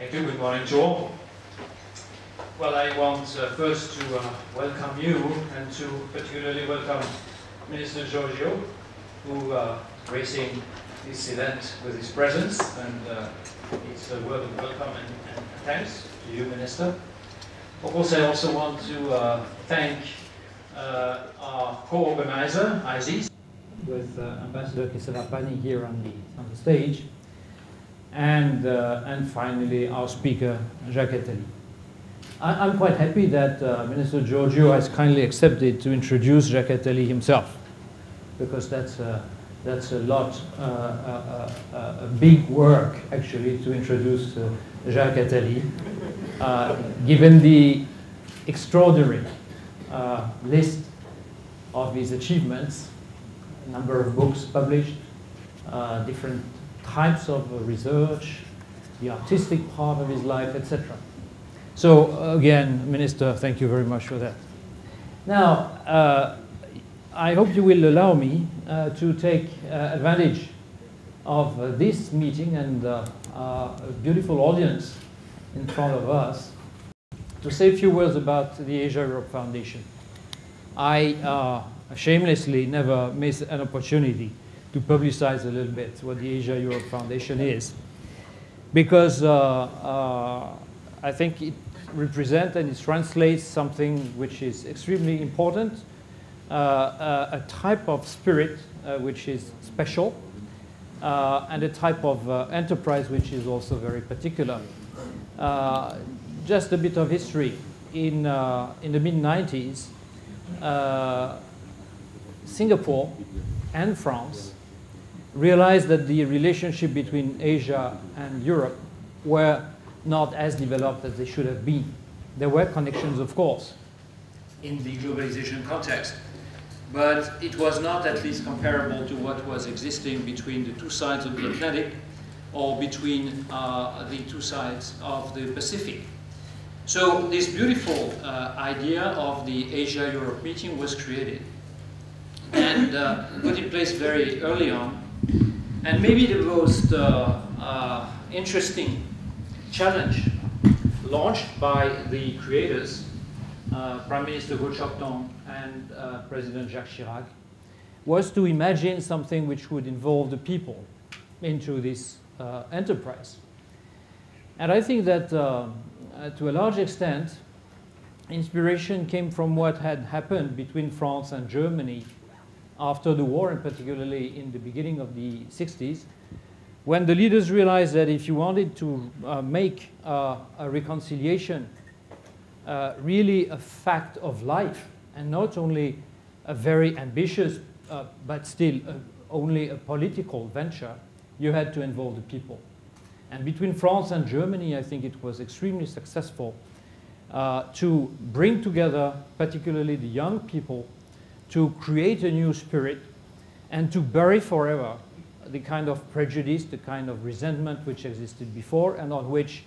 Thank you. Good morning to all. Well, I want first to welcome you and to particularly welcome Minister Giorgio, who gracing this event with his presence, and it's a word of welcome and thanks to you, Minister. Of course, I also want to thank our co-organizer, ASEF, with Ambassador Kesavapani here on the stage, and finally our speaker, Jacques Attali. I'm quite happy that Minister Giorgio has kindly accepted to introduce Jacques Attali himself, because that's a lot, a big work actually to introduce Jacques Attali, given the extraordinary list of his achievements, a number of books published, different types of research, the artistic part of his life, etc. So again, Minister, thank you very much for that. Now, I hope you will allow me to take advantage of this meeting and a beautiful audience in front of us to say a few words about the Asia-Europe Foundation. I shamelessly never miss an opportunity to publicize a little bit what the Asia-Europe Foundation is, because I think it represents and it translates something which is extremely important, a type of spirit which is special, and a type of enterprise which is also very particular. Just a bit of history. In the mid-90s, Singapore and France realized that the relationship between Asia and Europe were not as developed as they should have been. There were connections, of course, in the globalization context, but it was not at least comparable to what was existing between the two sides of the Atlantic or between the two sides of the Pacific. So this beautiful idea of the Asia-Europe meeting was created and put in place very early on. And maybe the most interesting challenge launched by the creators, Prime Minister Goh Chok Tong and President Jacques Chirac, was to imagine something which would involve the people into this enterprise. And I think that to a large extent, inspiration came from what had happened between France and Germany after the war, and particularly in the beginning of the 60s, when the leaders realized that if you wanted to make a reconciliation really a fact of life, and not only a very ambitious, but still only a political venture, you had to involve the people. And between France and Germany, I think it was extremely successful to bring together, particularly the young people, to create a new spirit and to bury forever the kind of prejudice, the kind of resentment which existed before, and on which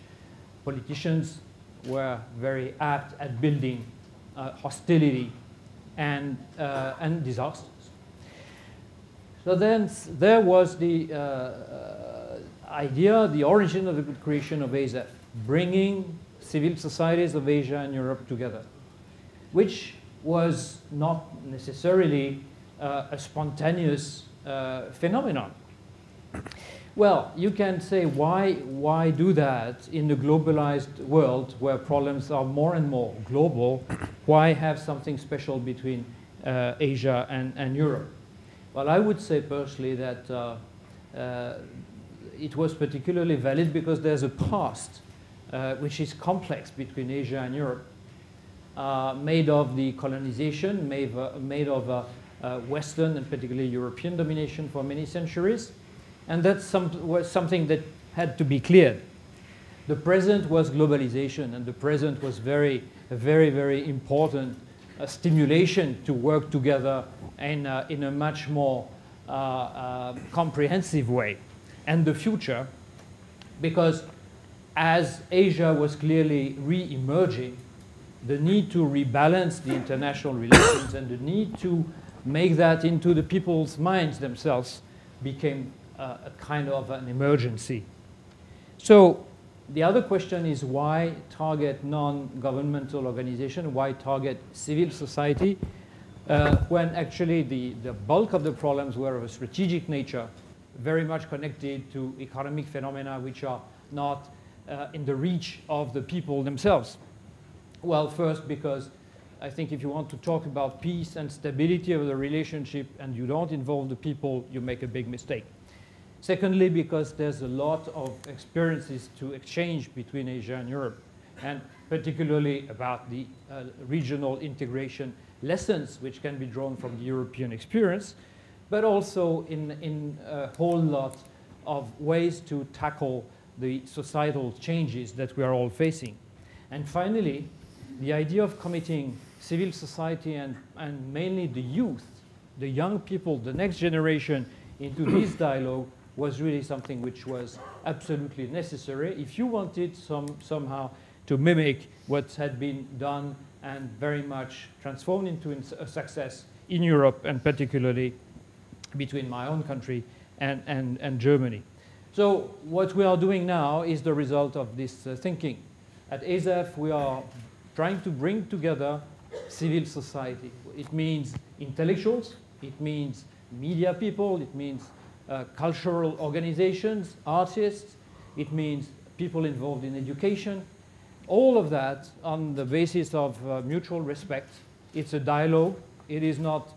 politicians were very apt at building hostility and disasters. So then there was the idea, the origin of the creation of ASEF, bringing civil societies of Asia and Europe together, which was not necessarily a spontaneous phenomenon. Well, you can say, why do that in the globalized world where problems are more and more global? Why have something special between Asia and Europe? Well, I would say personally that it was particularly valid because there's a past which is complex between Asia and Europe, made of the colonization, made of Western and particularly European domination for many centuries. And that was something that had to be cleared. The present was globalization, and the present was a very important stimulation to work together in a much more comprehensive way. And the future, because as Asia was clearly re-emerging, the need to rebalance the international relations and the need to make that into the people's minds themselves became a kind of an emergency. So The other question is why target non-governmental organization, why target civil society, when actually the bulk of the problems were of a strategic nature, very much connected to economic phenomena which are not in the reach of the people themselves. Well, first, because I think if you want to talk about peace and stability of the relationship and you don't involve the people, you make a big mistake. Secondly, because there's a lot of experiences to exchange between Asia and Europe, and particularly about the regional integration lessons which can be drawn from the European experience, but also in a whole lot of ways to tackle the societal changes that we are all facing. And finally, the idea of committing civil society and mainly the youth, the young people, the next generation into this dialogue was really something which was absolutely necessary if you wanted somehow to mimic what had been done and very much transformed into a success in Europe, and particularly between my own country and Germany. So what we are doing now is the result of this thinking. At ASEF, we are trying to bring together civil society. It means intellectuals, it means media people, it means cultural organizations, artists, it means people involved in education. All of that on the basis of mutual respect. It's a dialogue. It is not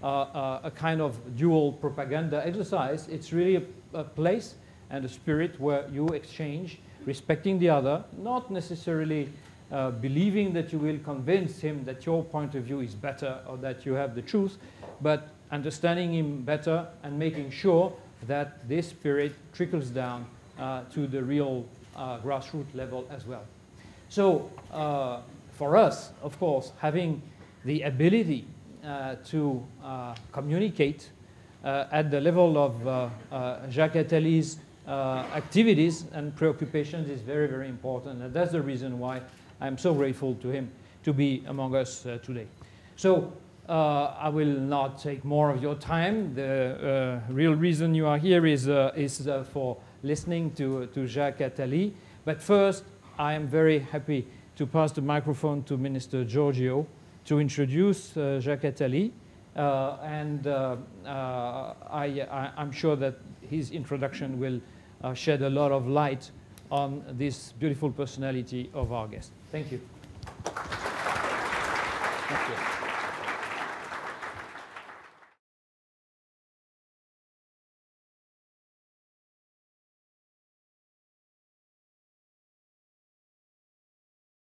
a kind of dual propaganda exercise. It's really a place and a spirit where you exchange, respecting the other, not necessarily believing that you will convince him that your point of view is better or that you have the truth, but understanding him better and making sure that this spirit trickles down to the real grassroots level as well. So for us, of course, having the ability to communicate at the level of Jacques Attali's activities and preoccupations is very, very important. And that's the reason why I'm so grateful to him to be among us today. So I will not take more of your time. The real reason you are here is for listening to Jacques Attali. But first, I am very happy to pass the microphone to Minister Giorgio to introduce Jacques Attali. I'm sure that his introduction will shed a lot of light on this beautiful personality of our guest. Thank you. Thank you.